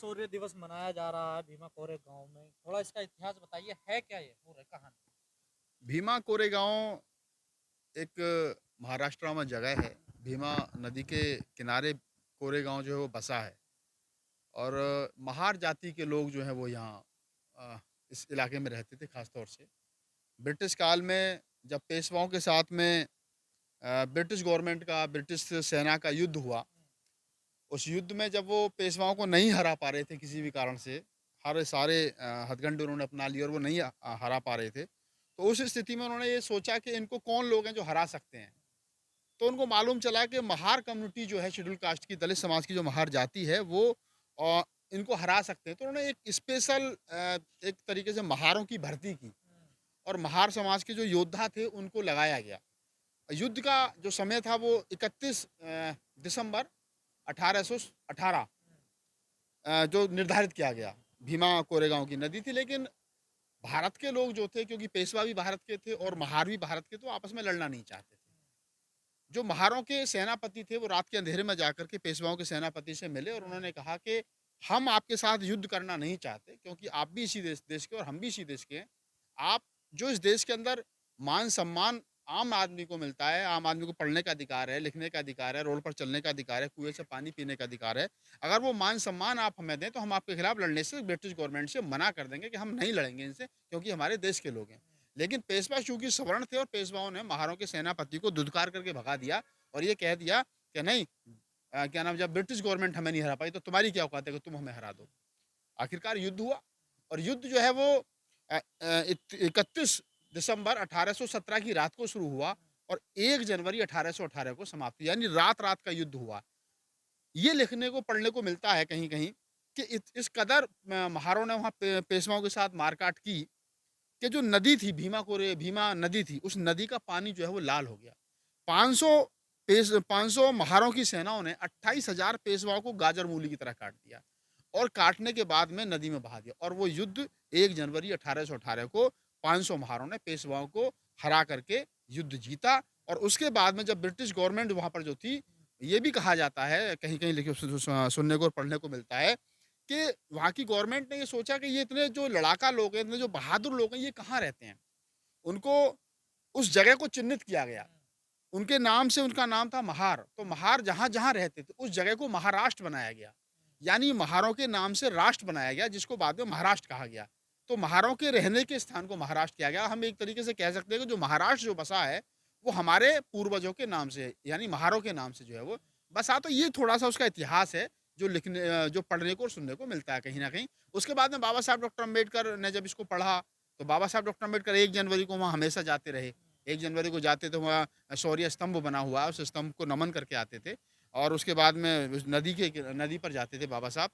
शौर्य दिवस मनाया जा रहा है भीमा कोरे गांव में। थोड़ा इसका इतिहास बताइए, है क्या ये पूरी कहानी? भीमा कोरेगांव एक महाराष्ट्र में जगह है। भीमा नदी के किनारे कोरेगांव जो है वो बसा है। और महार जाति के लोग जो हैं वो यहाँ इस इलाके में रहते थे खास तौर से। ब्रिटिश काल में जब पेशवाओं के साथ में ब्रिटिश गवर्नमेंट का ब्रिटिश सेना का युद्ध हुआ, उस युद्ध में जब वो पेशवाओं को नहीं हरा पा रहे थे किसी भी कारण से, हर सारे हथकंडे उन्होंने अपना लिए और वो नहीं हरा पा रहे थे, तो उस स्थिति में उन्होंने ये सोचा कि इनको कौन लोग हैं जो हरा सकते हैं। तो उनको मालूम चला कि महार कम्युनिटी जो है, शेड्यूल कास्ट की दलित समाज की जो महार जाति है, वो अ, इनको हरा सकते हैं। तो उन्होंने एक स्पेशल एक तरीके से महारों की भर्ती की और महार समाज के जो योद्धा थे उनको लगाया गया। युद्ध का जो समय था वो 31 दिसंबर 1818 जो निर्धारित किया गया। भीमा कोरेगांव की नदी थी, लेकिन भारत के लोग जो थे, क्योंकि पेशवा भी भारत के थे और महार भी भारत के, तो आपस में लड़ना नहीं चाहते थे। जो महारों के सेनापति थे वो रात के अंधेरे में जाकर के पेशवाओं के सेनापति से मिले और उन्होंने कहा कि हम आपके साथ युद्ध करना नहीं चाहते, क्योंकि आप भी इसी देश के और हम भी इसी देश के हैं। आप जो इस देश के अंदर मान सम्मान आम आदमी को मिलता है, आम आदमी को पढ़ने का अधिकार है, लिखने का अधिकार है, रोड पर चलने का अधिकार है, कुएं से पानी पीने का अधिकार है, अगर वो मान सम्मान आप हमें दें तो हम आपके खिलाफ लड़ने से ब्रिटिश गवर्नमेंट से मना कर देंगे कि हम नहीं लड़ेंगे इनसे, क्योंकि हमारे देश के लोग हैं। लेकिन पेशवा चूंकि सवर्ण थे और पेशवाओं ने महारों के सेनापति को धुतकार करके भगा दिया और ये कह दिया कि नहीं, क्या नाम, जब ब्रिटिश गवर्नमेंट हमें नहीं हरा पाई तो तुम्हारी क्या औकात है कि तुम हमें हरा दो। आखिरकार युद्ध हुआ और युद्ध जो है वो 31 दिसंबर 1817 की रात को शुरू हुआ और 1 जनवरी 1818 को समाप्त हुआ, यानी रात रात का युद्ध हुआ। ये लिखने को पढ़ने को मिलता है कहीं कहीं कि इस कदर महारों ने वहाँ पेशवाओं के साथ मारकाट की कि जो नदी थी, भीमा नदी थी, उस नदी का पानी जो है वो लाल हो गया। 500 500 महारों की सेनाओं ने 28,000 पेशवाओं को गाजर मूली की तरह काट दिया और काटने के बाद में नदी में बहा दिया। और वो युद्ध 1 जनवरी 1818 को 500 महारों ने पेशवाओं को हरा करके युद्ध जीता। और उसके बाद में जब ब्रिटिश गवर्नमेंट वहाँ पर जो थी, ये भी कहा जाता है, कहीं कहीं लिखे सुनने को और पढ़ने को मिलता है कि वहाँ की गवर्नमेंट ने ये सोचा कि ये इतने जो लड़ाका लोग हैं, इतने जो बहादुर लोग हैं, ये कहाँ रहते हैं। उनको उस जगह को चिन्हित किया गया, उनके नाम से, उनका नाम था महार। तो महार जहाँ जहाँ रहते थे उस जगह को महाराष्ट्र बनाया गया, यानी महारों के नाम से राष्ट्र बनाया गया, जिसको बाद में महाराष्ट्र कहा गया। तो महारों के रहने के स्थान को महाराष्ट्र किया गया। हम एक तरीके से कह सकते हैं कि जो महाराष्ट्र जो बसा है वो हमारे पूर्वजों के नाम से है, यानी महारों के नाम से जो है वो बसा। तो ये थोड़ा सा उसका इतिहास है जो जो पढ़ने को और सुनने को मिलता है कहीं ना कहीं। उसके बाद में बाबा साहब डॉक्टर अम्बेडकर ने जब इसको पढ़ा, तो बाबा साहब डॉक्टर अम्बेडकर 1 जनवरी को वहाँ हमेशा जाते रहे। 1 जनवरी को जाते तो वहाँ शौर्य स्तंभ बना हुआ है, उस स्तंभ को नमन करके आते थे। और उसके बाद में उस नदी पर जाते थे बाबा साहब।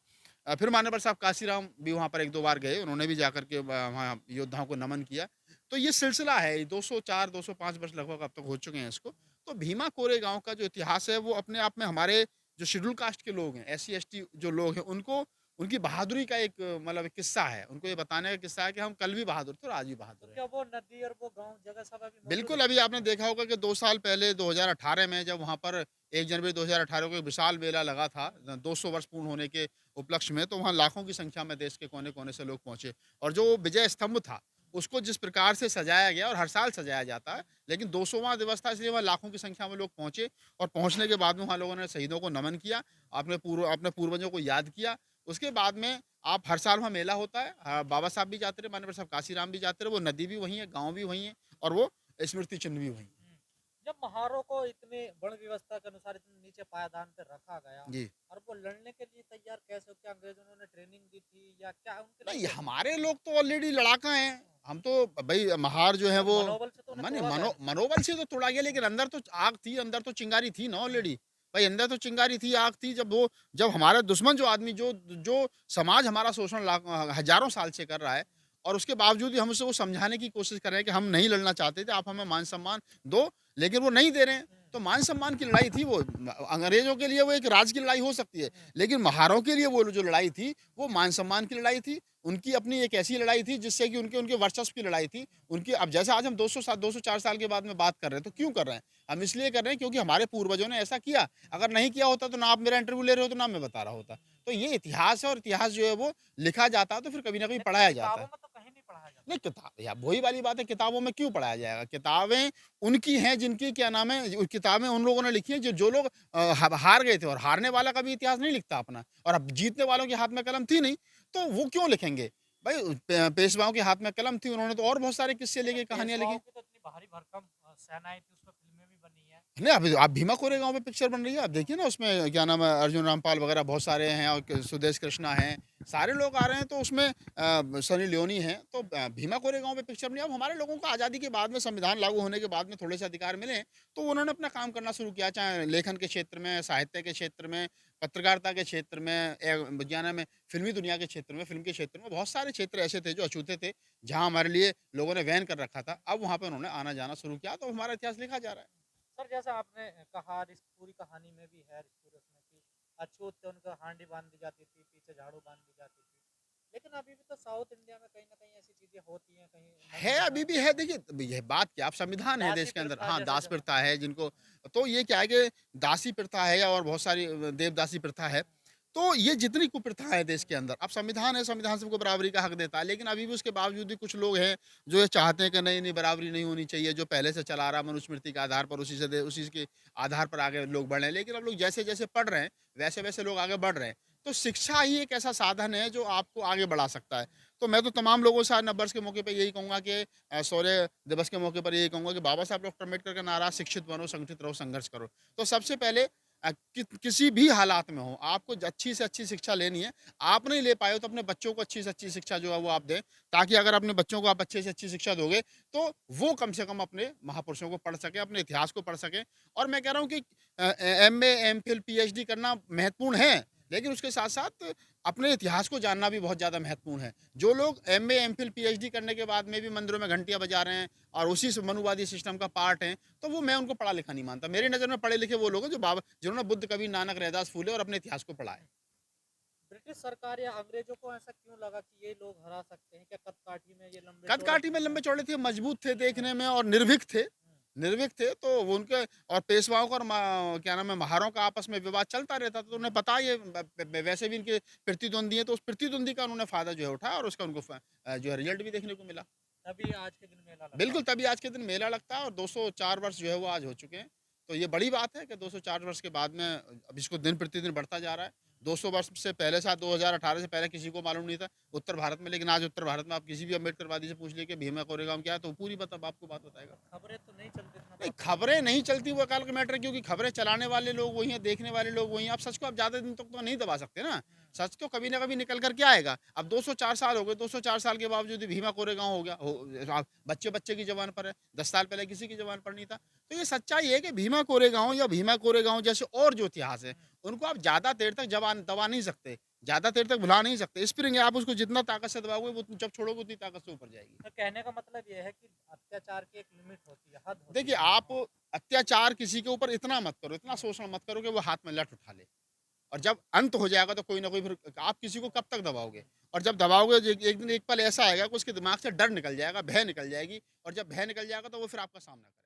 फिर मान्यवर साहब काशीराम भी वहाँ पर 1-2 बार गए, उन्होंने भी जाकर के वहाँ योद्धाओं को नमन किया। तो ये सिलसिला है, 204 205 वर्ष लगभग अब तक हो चुके हैं इसको। तो भीमा कोरेगांव का जो इतिहास है वो अपने आप में हमारे जो शेड्यूल कास्ट के लोग हैं, एससी एसटी जो लोग हैं, उनको उनकी बहादुरी का एक मतलब एक किस्सा है। उनको ये बताने का किस्सा है कि हम कल भी बहादुर थे और आज भी तो बहादुर हैं। क्या वो नदी और वो गांव जगह सब अभी मौजूद बिल्कुल, है? अभी आपने देखा होगा कि 2 साल पहले 2018 में जब वहाँ पर 1 जनवरी 2018 को एक विशाल मेला लगा था, 200 वर्ष पूर्ण होने के उपलक्ष्य में, तो वहाँ लाखों की संख्या में देश के कोने-कोने से लोग पहुँचे। और जो विजय स्तंभ था, उसको जिस प्रकार से सजाया गया, और हर साल सजाया जाता है, लेकिन 200वाँ दिवस था, इसलिए वहाँ लाखों की संख्या में लोग पहुँचे। और पहुँचने के बाद में वहाँ लोगों ने शहीदों को नमन किया, अपने पूर्वजों को याद किया। उसके बाद में आप हर साल वहाँ मेला होता है। बाबा साहब भी जाते रहे, माननीय साहब काशीराम भी जाते रहे, वो नदी भी वहीं है, गाँव भी वहीं है और वो स्मृति चिन्ह भी वहीं। हम्म। जब महारों को इतने वर्ण व्यवस्था के अनुसार इतने नीचे पायदान पे रखा गया जी। और वो लड़ने के लिए तैयार कैसे हो? क्या अंग्रेजों ने ट्रेनिंग दी थी या क्या उनके लिए नहीं, क्या था? हमारे लोग तो ऑलरेडी लड़ाका हैं। हम तो भई महार जो है मतलब वो मनोबल से तो उन्हें माने तोड़ा गया नहीं। मनोबल से तो तोड़ा गया, लेकिन अंदर तो आग थी, अंदर तो चिंगारी थी ना ऑलरेडी। भाई अंदर तो चिंगारी थी, आग थी। जब हमारा दुश्मन जो आदमी जो जो समाज हमारा शोषण हज़ारों साल से कर रहा है, और उसके बावजूद भी हम उसे वो समझाने की कोशिश कर रहे हैं कि हम नहीं लड़ना चाहते थे, आप हमें मान-सम्मान दो, लेकिन वो नहीं दे रहे हैं। तो मान-सम्मान की लड़ाई थी वो। अंग्रेज़ों के लिए वो एक राज की लड़ाई हो सकती है, लेकिन महारों के लिए वो जो लड़ाई थी, वो मान-सम्मान की लड़ाई थी। उनकी अपनी एक ऐसी लड़ाई थी जिससे कि उनके उनके वर्चस्व की लड़ाई थी। उनकी अब जैसे आज हम 204 साल के बाद में बात कर रहे हैं, तो क्यों कर रहे हैं? हम इसलिए कर रहे हैं क्योंकि हमारे पूर्वजों ने ऐसा किया। अगर नहीं किया होता तो ना आप मेरा इंटरव्यू ले रहे हो, तो ना मैं बता रहा होता। तो ये इतिहास है और इतिहास जो है वो लिखा जाता है तो फिर कभी ना कभी लेकिन पढ़ाया जाता किताबों है। में तो कहीं नहीं पढ़ाया जाता। नहीं किताब या वही वाली बात है, किताबों में क्यों पढ़ाया जाएगा? किताबें उनकी हैं जिनकी क्या नाम है, किताबें उन लोगों ने लिखी हैं जो लोग हार गए थे, और हारने वाला कभी इतिहास नहीं लिखता अपना, और अब जीतने वालों के हाथ में कलम थी नहीं, तो वो क्यों लिखेंगे? भाई पेशवाओं के हाथ में कलम थी, उन्होंने तो और बहुत सारे किस्से लेकिन लिखे, कहानियाँ पेशवाओं लिखी। की तो इतनी भारी भरकम सेनाएँ थी, उसमें फ़िल्में भी बनी हैं। नहीं, अभी आप भीमा कोरेगाँव पे पिक्चर बन रही है, आप देखिए ना उसमें क्या नाम है, अर्जुन रामपाल वगैरह बहुत सारे हैं, और सुदेश कृष्णा हैं, सारे लोग आ रहे हैं, तो उसमें सनी लियोनी हैं, तो भीमा कोरेगाँव पे पिक्चर बनी। अब हमारे लोगों को आज़ादी के बाद में, संविधान लागू होने के बाद में थोड़े से अधिकार मिले, तो उन्होंने अपना काम करना शुरू किया, चाहे लेखन के क्षेत्र में, साहित्य के क्षेत्र में, पत्रकारिता के क्षेत्र में, क्या नाम है, फ़िल्मी दुनिया के क्षेत्र में, फ़िल्म के क्षेत्र में, बहुत सारे क्षेत्र ऐसे थे जो अछूते थे, जहाँ हमारे लिए लोगों ने बैन कर रखा था। अब वहाँ पे उन्होंने आना-जाना शुरू किया, तो हमारा इतिहास लिखा जा रहा है। सर जैसा आपने कहा इस पूरी कहानी में भी है ऋषि उसमें कि अछूत थे उनको हांडी बांध दी जाती थी, पीछे झाड़ू बांध दी जाती थी। लेकिन अभी भी तो साउथ इंडिया में कहीं न कहीं ऐसी चीज़ें होती हैं, कहीं है, नहीं अभी होना। भी है, देखिए ये बात क्या, अब संविधान है दासी देश के अंदर, प्रथा हाँ, जैसा दास ज़माना। प्रथा है जिनको, तो ये क्या है कि दासी प्रथा है और बहुत सारी देवदासी प्रथा है। तो ये जितनी कुप्रथा है देश के अंदर, अब संविधान है, संविधान सबको बराबरी का हक देता है, लेकिन अभी भी उसके बावजूद भी कुछ लोग हैं जो ये चाहते हैं कि नहीं, नहीं बराबरी नहीं होनी चाहिए, जो पहले से चला आ रहा है मनुस्मृति के आधार पर, उसी के आधार पर आगे लोग बढ़ रहे हैं। लेकिन अब लोग जैसे-जैसे पढ़ रहे हैं, वैसे-वैसे लोग आगे बढ़ रहे हैं। तो शिक्षा ही एक ऐसा साधन है जो आपको आगे बढ़ा सकता है। तो मैं तो तमाम लोगों से आज नववर्ष के मौके पे यही कहूँगा कि शौर्य दिवस के मौके पर यही कहूँगा कि बाबा साहब डॉक्टर अम्बेडकर का नारा शिक्षित बनो, संगठित रहो, संघर्ष करो। तो सबसे पहले किसी भी हालात में हो, आपको अच्छी से अच्छी शिक्षा लेनी है। आप नहीं ले पाए हो तो अपने बच्चों को अच्छी से अच्छी शिक्षा जो है वो आप दें, ताकि अगर अपने बच्चों को आप अच्छे से अच्छी शिक्षा दोगे, तो वो कम से कम अपने महापुरुषों को पढ़ सकें, अपने इतिहास को पढ़ सकें। और मैं कह रहा हूँ कि एमए, एमफिल, पीएचडी करना महत्वपूर्ण है, लेकिन उसके साथ-साथ अपने इतिहास को जानना भी बहुत ज़्यादा महत्वपूर्ण है। जो लोग एमए, एमफिल, पीएचडी करने के बाद में भी मंदिरों में घंटियाँ बजा रहे हैं और उसी से मनुवादी सिस्टम का पार्ट हैं, तो वो मैं उनको पढ़ा-लिखा नहीं मानता। मेरी नज़र में पढ़े-लिखे वो लोग हैं जो जिन्होंने बुद्ध, कबीर, नानक, रैदास, फूले और अपने इतिहास को पढ़ा है। ब्रिटिश सरकार या अंग्रेज़ों को ऐसा क्यों लगा कि ये लोग हरा सकते हैं? क्या कदकाठी में ये लंबे-चौड़े कद-काठी में थे? लंबे-चौड़े थे, मजबूत थे हाँ, देखने में और निर्भीक थे। हुँ। निर्भीक थे, तो वो उनके और पेशवाओं का और क्या नाम है, महारों का आपस में विवाद चलता रहता था, तो उन्हें पता है ये वैसे भी इनके प्रतिद्वंदी हैं, तो उस प्रतिद्वंदी का उन्होंने फ़ायदा जो है उठाया और उसका उनको जो है रिज़ल्ट भी देखने को मिला। तभी आज के दिन मेला लगता बिल्कुल, होगा। तभी आज के दिन मेला लगता है और 204 वर्ष जो है वो आज हो चुके हैं। तो ये बड़ी बात है कि 204 वर्ष के बाद में अब इसको दिन-प्रतिदिन बढ़ता जा रहा है। 200 वर्ष से पहले, शायद 2018 से पहले किसी को मालूम नहीं था उत्तर भारत में, लेकिन आज उत्तर भारत में आप किसी भी अम्बेडकरवादी से पूछ लीजिए कि भीमा कोरेगाँव क्या है, तो वो पूरी आपको बात बताएगा। खबरें तो नहीं चलती इतना नहीं, तो आपको खबरें नहीं चलती वो अकाल का मैटर है, क्योंकि खबरें चलाने वाले लोग वही हैं, देखने वाले लोग वही हैं। आप सच को आप ज़्यादा दिन तक तो नहीं दबा सकते ना। सच तो कभी ना कभी निकल कर के आएगा। अब 204 साल हो गए, 204 साल के बावजूद भी भीमा कोरेगाँव हो गया, बच्चे-बच्चे की ज़बान पर है। 10 साल पहले किसी की ज़बान पर नहीं था। तो ये सच्चाई है कि भीमा कोरेगाँव या भीमा कोरेगाँव जैसे और जो इतिहास है, उनको आप ज़्यादा देर तक दबा नहीं सकते, ज़्यादा देर तक भुला नहीं सकते। स्प्रिंग है, आप उसको जितना ताकत से दबाओगे, वो जब छोड़ोगे उतनी ताकत से ऊपर जाएगी। तो कहने का मतलब ये है कि अत्याचार की एक लिमिट होती है, हद होती देखिए, है। आप अत्याचार किसी के ऊपर इतना मत करो, इतना शोषण मत करो कि वो हाथ में लठ उठा ले। और जब अंत हो जाएगा तो कोई ना कोई, फिर आप किसी को कब तक दबाओगे? और जब दबाओगे, एक दिन एक पल ऐसा आएगा कि उसके दिमाग से डर निकल जाएगा, भय निकल जाएगी, और जब भय निकल जाएगा तो वो फिर आपका सामना करेगा।